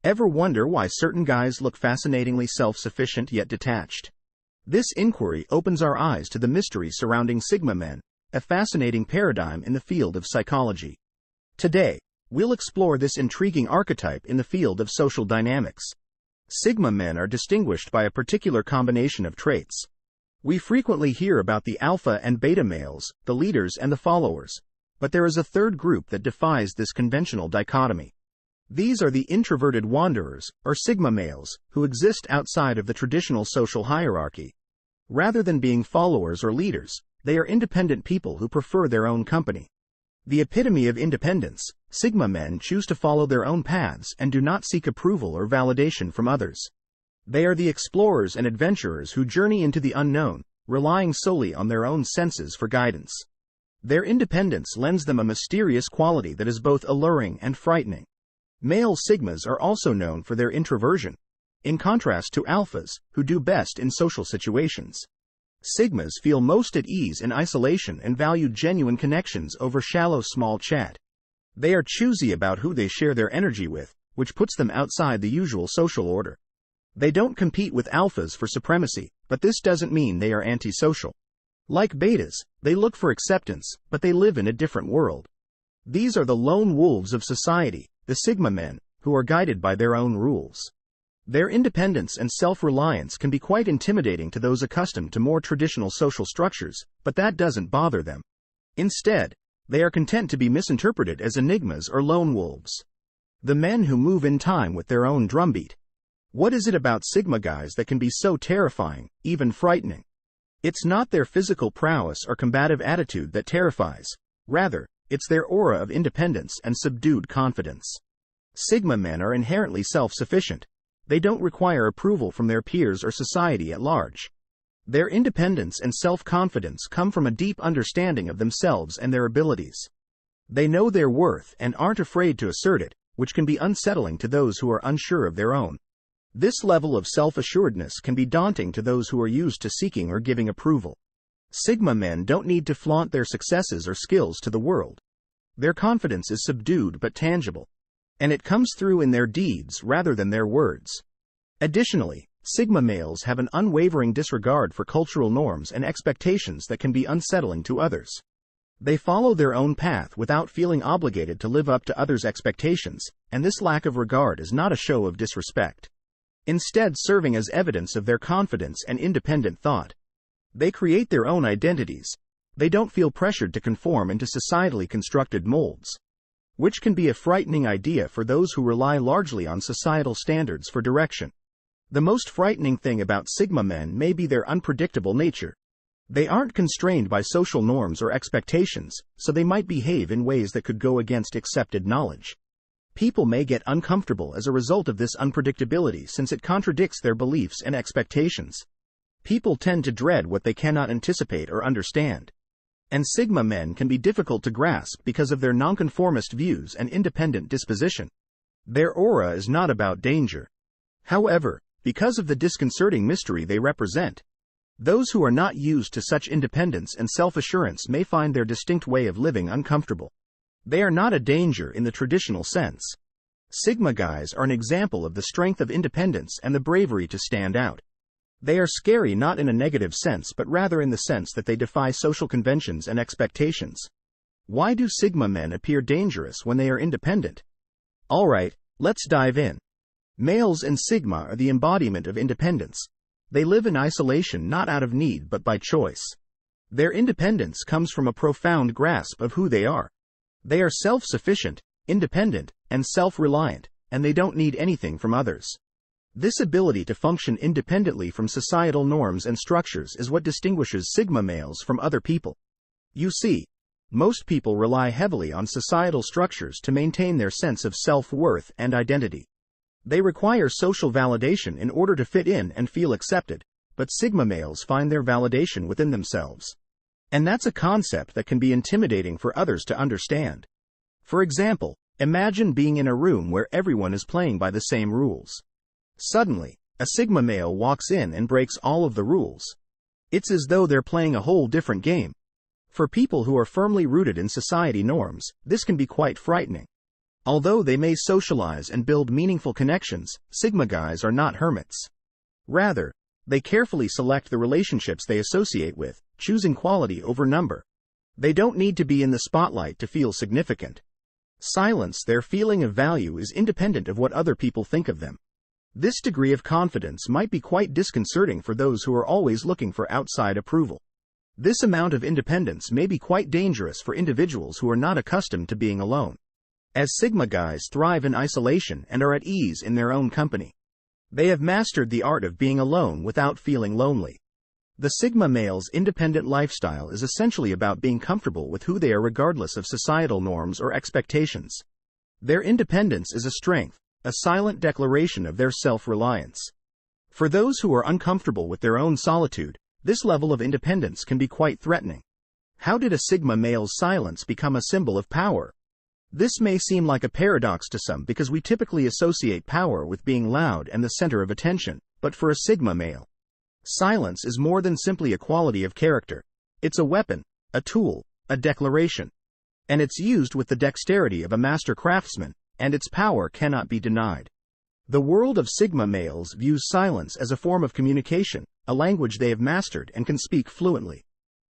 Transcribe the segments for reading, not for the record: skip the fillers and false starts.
Ever wonder why certain guys look fascinatingly self-sufficient yet detached? This inquiry opens our eyes to the mystery surrounding Sigma men, a fascinating paradigm in the field of psychology. Today, we'll explore this intriguing archetype in the field of social dynamics. Sigma men are distinguished by a particular combination of traits. We frequently hear about the alpha and beta males, the leaders and the followers, but there is a third group that defies this conventional dichotomy. These are the introverted wanderers, or Sigma males, who exist outside of the traditional social hierarchy. Rather than being followers or leaders, they are independent people who prefer their own company. The epitome of independence, Sigma men choose to follow their own paths and do not seek approval or validation from others. They are the explorers and adventurers who journey into the unknown, relying solely on their own senses for guidance. Their independence lends them a mysterious quality that is both alluring and frightening. Male Sigmas are also known for their introversion, in contrast to alphas, who do best in social situations. Sigmas feel most at ease in isolation and value genuine connections over shallow small chat. They are choosy about who they share their energy with, which puts them outside the usual social order. They don't compete with alphas for supremacy, but this doesn't mean they are antisocial. Like betas, they look for acceptance, but they live in a different world. These are the lone wolves of society, the Sigma men, who are guided by their own rules. Their independence and self-reliance can be quite intimidating to those accustomed to more traditional social structures, but that doesn't bother them. Instead, they are content to be misinterpreted as enigmas or lone wolves. The men who move in time with their own drumbeat. What is it about Sigma guys that can be so terrifying, even frightening? It's not their physical prowess or combative attitude that terrifies. Rather, it's their aura of independence and subdued confidence. Sigma men are inherently self-sufficient. They don't require approval from their peers or society at large. Their independence and self-confidence come from a deep understanding of themselves and their abilities. They know their worth and aren't afraid to assert it, which can be unsettling to those who are unsure of their own. This level of self-assuredness can be daunting to those who are used to seeking or giving approval. Sigma men don't need to flaunt their successes or skills to the world. Their confidence is subdued but tangible, and it comes through in their deeds rather than their words. Additionally, Sigma males have an unwavering disregard for cultural norms and expectations that can be unsettling to others. They follow their own path without feeling obligated to live up to others' expectations, and this lack of regard is not a show of disrespect. Instead, serving as evidence of their confidence and independent thought. They create their own identities. They don't feel pressured to conform into societally constructed molds, which can be a frightening idea for those who rely largely on societal standards for direction. The most frightening thing about Sigma men may be their unpredictable nature. They aren't constrained by social norms or expectations, so they might behave in ways that could go against accepted knowledge. People may get uncomfortable as a result of this unpredictability since it contradicts their beliefs and expectations. People tend to dread what they cannot anticipate or understand. And Sigma men can be difficult to grasp because of their nonconformist views and independent disposition. Their aura is not about danger. However, because of the disconcerting mystery they represent, those who are not used to such independence and self-assurance may find their distinct way of living uncomfortable. They are not a danger in the traditional sense. Sigma guys are an example of the strength of independence and the bravery to stand out. They are scary not in a negative sense but rather in the sense that they defy social conventions and expectations. Why do Sigma men appear dangerous when they are independent? Alright, let's dive in. Males and Sigma are the embodiment of independence. They live in isolation not out of need but by choice. Their independence comes from a profound grasp of who they are. They are self-sufficient, independent, and self-reliant, and they don't need anything from others. This ability to function independently from societal norms and structures is what distinguishes Sigma males from other people. You see, most people rely heavily on societal structures to maintain their sense of self-worth and identity. They require social validation in order to fit in and feel accepted, but Sigma males find their validation within themselves. And that's a concept that can be intimidating for others to understand. For example, imagine being in a room where everyone is playing by the same rules. Suddenly, a Sigma male walks in and breaks all of the rules. It's as though they're playing a whole different game. For people who are firmly rooted in society norms, this can be quite frightening. Although they may socialize and build meaningful connections, Sigma guys are not hermits. Rather, they carefully select the relationships they associate with, choosing quality over number. They don't need to be in the spotlight to feel significant. Silence, their feeling of value is independent of what other people think of them. This degree of confidence might be quite disconcerting for those who are always looking for outside approval. This amount of independence may be quite dangerous for individuals who are not accustomed to being alone, as Sigma guys thrive in isolation and are at ease in their own company. They have mastered the art of being alone without feeling lonely. The Sigma male's independent lifestyle is essentially about being comfortable with who they are regardless of societal norms or expectations. Their independence is a strength, a silent declaration of their self-reliance. For those who are uncomfortable with their own solitude, this level of independence can be quite threatening. How did a Sigma male's silence become a symbol of power? This may seem like a paradox to some because we typically associate power with being loud and the center of attention, but for a Sigma male, silence is more than simply a quality of character. It's a weapon, a tool, a declaration. And it's used with the dexterity of a master craftsman, and its power cannot be denied. The world of Sigma males views silence as a form of communication, a language they have mastered and can speak fluently.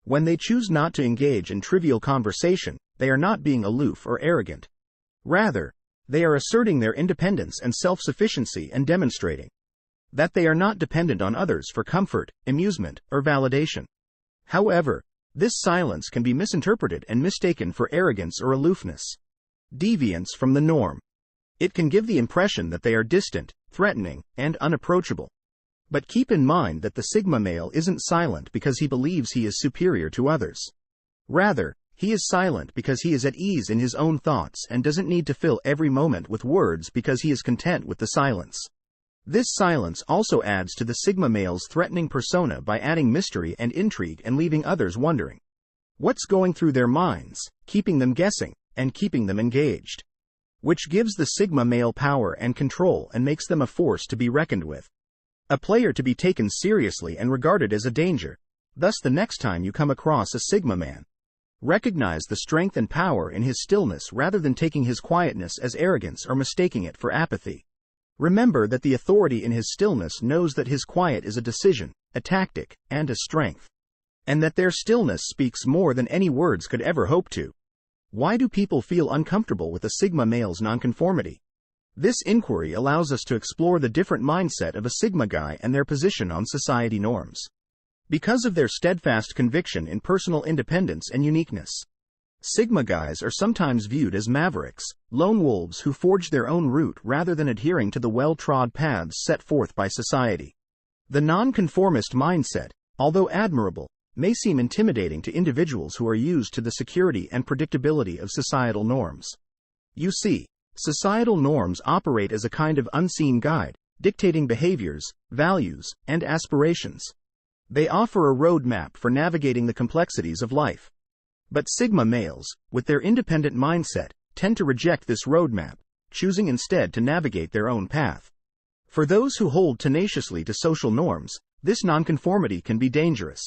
When they choose not to engage in trivial conversation, they are not being aloof or arrogant. Rather, they are asserting their independence and self-sufficiency and demonstrating that they are not dependent on others for comfort, amusement, or validation. However, this silence can be misinterpreted and mistaken for arrogance or aloofness, deviance from the norm. It can give the impression that they are distant, threatening, and unapproachable. But keep in mind that the Sigma male isn't silent because he believes he is superior to others. Rather, he is silent because he is at ease in his own thoughts and doesn't need to fill every moment with words because he is content with the silence. This silence also adds to the Sigma male's threatening persona by adding mystery and intrigue and leaving others wondering what's going through their minds, keeping them guessing, and keeping them engaged. Which gives the Sigma male power and control and makes them a force to be reckoned with. A player to be taken seriously and regarded as a danger. Thus, the next time you come across a Sigma man, recognize the strength and power in his stillness rather than taking his quietness as arrogance or mistaking it for apathy. Remember that the authority in his stillness knows that his quiet is a decision, a tactic, and a strength. And that their stillness speaks more than any words could ever hope to. Why do people feel uncomfortable with a Sigma male's nonconformity? This inquiry allows us to explore the different mindset of a Sigma guy and their position on society norms. Because of their steadfast conviction in personal independence and uniqueness, Sigma guys are sometimes viewed as mavericks, lone wolves who forge their own route rather than adhering to the well-trod paths set forth by society. The nonconformist mindset, although admirable, may seem intimidating to individuals who are used to the security and predictability of societal norms. You see, societal norms operate as a kind of unseen guide, dictating behaviors, values, and aspirations. They offer a roadmap for navigating the complexities of life. But Sigma males, with their independent mindset, tend to reject this roadmap, choosing instead to navigate their own path. For those who hold tenaciously to social norms, this nonconformity can be dangerous,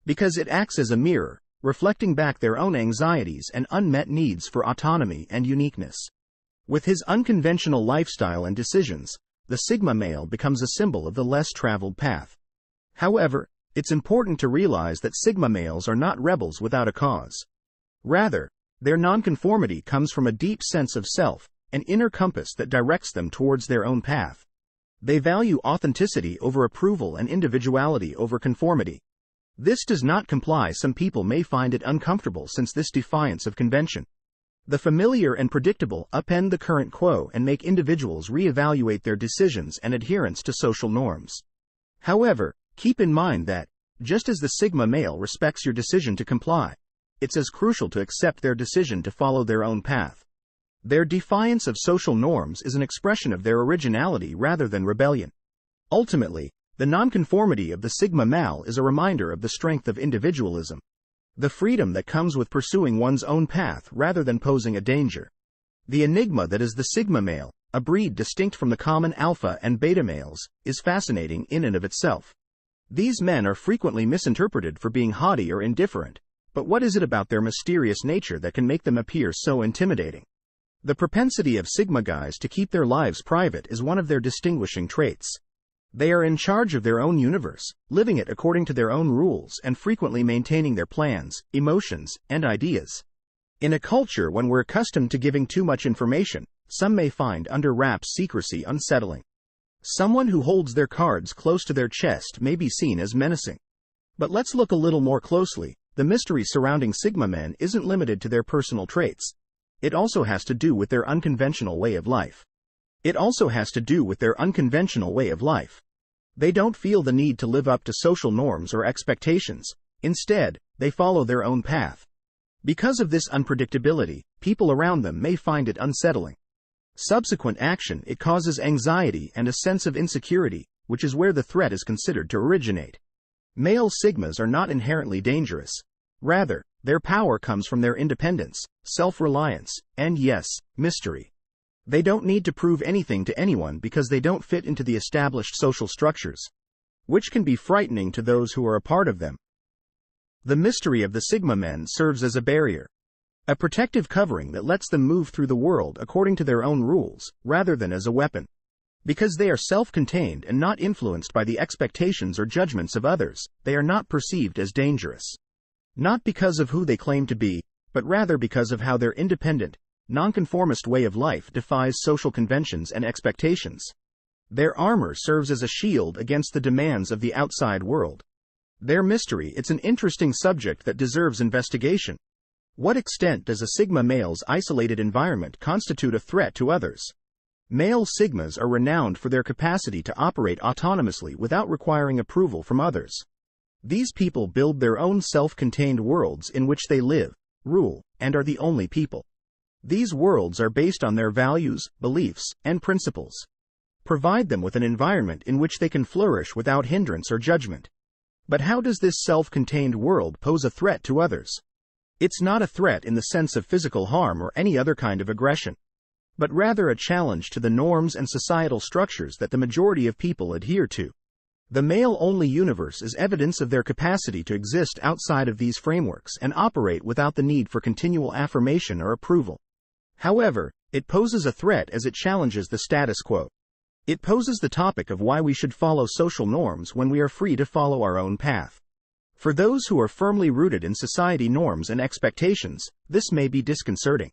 because it acts as a mirror, reflecting back their own anxieties and unmet needs for autonomy and uniqueness. With his unconventional lifestyle and decisions, the Sigma male becomes a symbol of the less traveled path. However, it's important to realize that Sigma males are not rebels without a cause. Rather, their nonconformity comes from a deep sense of self, an inner compass that directs them towards their own path. They value authenticity over approval and individuality over conformity. This does not comply. Some people may find it uncomfortable since this defiance of convention. The familiar and predictable upend the current quo and make individuals reevaluate their decisions and adherence to social norms. However, keep in mind that, just as the Sigma male respects your decision to comply, it's as crucial to accept their decision to follow their own path. Their defiance of social norms is an expression of their originality rather than rebellion. Ultimately, the nonconformity of the Sigma male is a reminder of the strength of individualism, the freedom that comes with pursuing one's own path rather than posing a danger. The enigma that is the Sigma male, a breed distinct from the common alpha and beta males, is fascinating in and of itself. These men are frequently misinterpreted for being haughty or indifferent, but what is it about their mysterious nature that can make them appear so intimidating? The propensity of Sigma guys to keep their lives private is one of their distinguishing traits. They are in charge of their own universe, living it according to their own rules and frequently maintaining their plans, emotions, and ideas. In a culture when we're accustomed to giving too much information, some may find under wraps secrecy unsettling. Someone who holds their cards close to their chest may be seen as menacing. But let's look a little more closely. The mystery surrounding Sigma men isn't limited to their personal traits. It also has to do with their unconventional way of life. They don't feel the need to live up to social norms or expectations. Instead, they follow their own path. Because of this unpredictability, people around them may find it unsettling. Subsequent action, it causes anxiety and a sense of insecurity, which is where the threat is considered to originate. Male Sigmas are not inherently dangerous. Rather, their power comes from their independence, self-reliance, and yes, mystery. They don't need to prove anything to anyone because they don't fit into the established social structures, which can be frightening to those who are a part of them. The mystery of the Sigma men serves as a barrier, a protective covering that lets them move through the world according to their own rules, rather than as a weapon. Because they are self-contained and not influenced by the expectations or judgments of others, they are not perceived as dangerous. Not because of who they claim to be, but rather because of how their independent, nonconformist way of life defies social conventions and expectations. Their armor serves as a shield against the demands of the outside world. Their mystery, it's an interesting subject that deserves investigation. What extent does a Sigma male's isolated environment constitute a threat to others? Male Sigmas are renowned for their capacity to operate autonomously without requiring approval from others. These people build their own self-contained worlds in which they live, rule, and are the only people. These worlds are based on their values, beliefs, and principles. Provide them with an environment in which they can flourish without hindrance or judgment. But how does this self-contained world pose a threat to others? It's not a threat in the sense of physical harm or any other kind of aggression, but rather a challenge to the norms and societal structures that the majority of people adhere to. The male-only universe is evidence of their capacity to exist outside of these frameworks and operate without the need for continual affirmation or approval. However, it poses a threat as it challenges the status quo. It poses the topic of why we should follow social norms when we are free to follow our own path. For those who are firmly rooted in society norms and expectations, this may be disconcerting.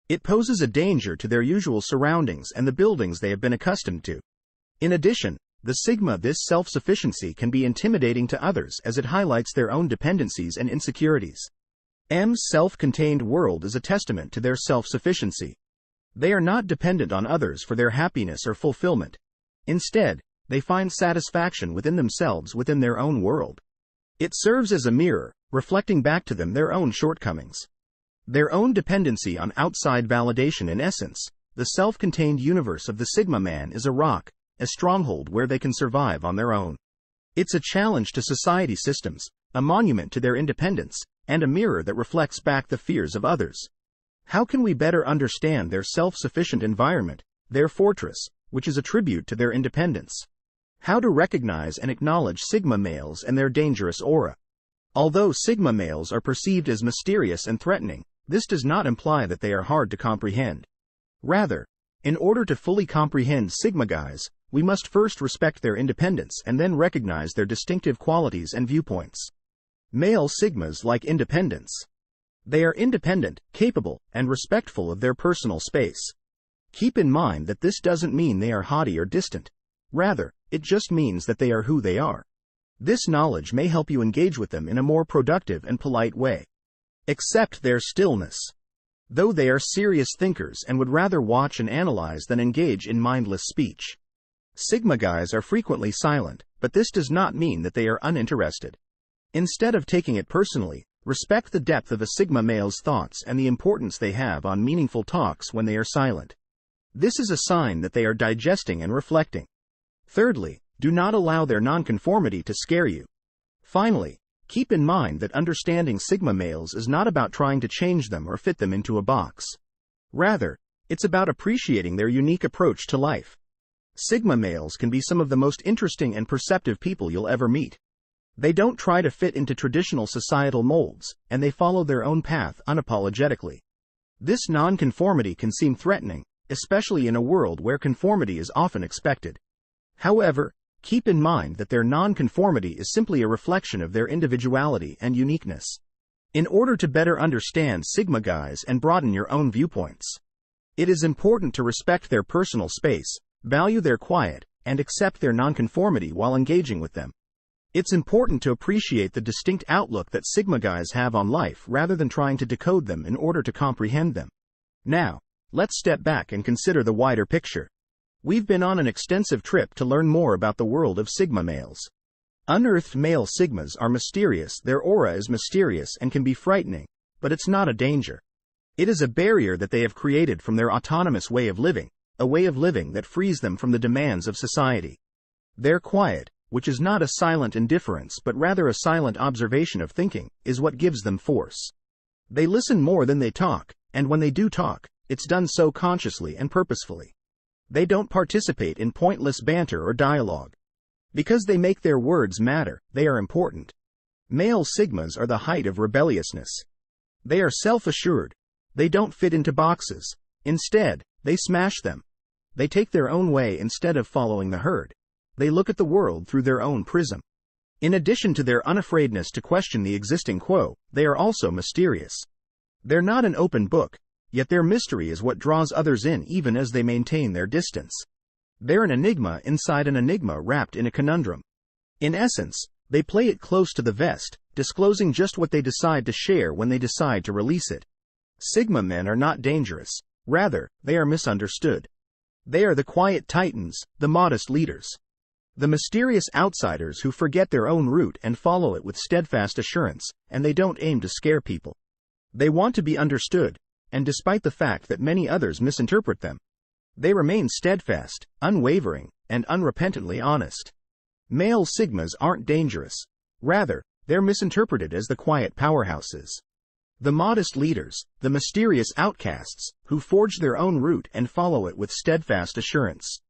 It poses a danger to their usual surroundings and the buildings they have been accustomed to. In addition, the Sigma, this self-sufficiency can be intimidating to others as it highlights their own dependencies and insecurities. M's self-contained world is a testament to their self-sufficiency. They are not dependent on others for their happiness or fulfillment. Instead, they find satisfaction within themselves within their own world. It serves as a mirror, reflecting back to them their own shortcomings. Their own dependency on outside validation. In essence, the self-contained universe of the Sigma man is a rock, a stronghold where they can survive on their own. It's a challenge to society systems, a monument to their independence, and a mirror that reflects back the fears of others. How can we better understand their self-sufficient environment, their fortress, which is a tribute to their independence? How to recognize and acknowledge Sigma males and their dangerous aura. Although Sigma males are perceived as mysterious and threatening, this does not imply that they are hard to comprehend. Rather, in order to fully comprehend Sigma guys, we must first respect their independence and then recognize their distinctive qualities and viewpoints. Male Sigmas like independence. They are independent, capable, and respectful of their personal space. Keep in mind that this doesn't mean they are haughty or distant. Rather, it just means that they are who they are. This knowledge may help you engage with them in a more productive and polite way. Accept their stillness. Though they are serious thinkers and would rather watch and analyze than engage in mindless speech. Sigma guys are frequently silent, but this does not mean that they are uninterested. Instead of taking it personally, respect the depth of a Sigma male's thoughts and the importance they have on meaningful talks when they are silent. This is a sign that they are digesting and reflecting. Thirdly, do not allow their nonconformity to scare you. Finally, keep in mind that understanding Sigma males is not about trying to change them or fit them into a box. Rather, it's about appreciating their unique approach to life. Sigma males can be some of the most interesting and perceptive people you'll ever meet. They don't try to fit into traditional societal molds, and they follow their own path unapologetically. This nonconformity can seem threatening, especially in a world where conformity is often expected. However, keep in mind that their nonconformity is simply a reflection of their individuality and uniqueness. In order to better understand Sigma guys and broaden your own viewpoints, it is important to respect their personal space, value their quiet, and accept their nonconformity while engaging with them. It's important to appreciate the distinct outlook that Sigma guys have on life rather than trying to decode them in order to comprehend them. Now, let's step back and consider the wider picture. We've been on an extensive trip to learn more about the world of Sigma males. Unearthed male Sigmas are mysterious, their aura is mysterious and can be frightening, but it's not a danger. It is a barrier that they have created from their autonomous way of living, a way of living that frees them from the demands of society. Their quiet, which is not a silent indifference but rather a silent observation of thinking, is what gives them force. They listen more than they talk, and when they do talk, it's done so consciously and purposefully. They don't participate in pointless banter or dialogue. Because they make their words matter, they are important. Male Sigmas are the height of rebelliousness. They are self-assured. They don't fit into boxes. Instead, they smash them. They take their own way instead of following the herd. They look at the world through their own prism. In addition to their unafraidness to question the existing quo, they are also mysterious. They're not an open book, yet their mystery is what draws others in even as they maintain their distance. They're an enigma inside an enigma wrapped in a conundrum. In essence, they play it close to the vest, disclosing just what they decide to share when they decide to release it. Sigma men are not dangerous. Rather, they are misunderstood. They are the quiet titans, the modest leaders. The mysterious outsiders who forget their own route and follow it with steadfast assurance, and they don't aim to scare people. They want to be understood, and despite the fact that many others misinterpret them, they remain steadfast, unwavering, and unrepentantly honest. Male Sigmas aren't dangerous. Rather, they're misinterpreted as the quiet powerhouses. The modest leaders, the mysterious outcasts, who forge their own route and follow it with steadfast assurance.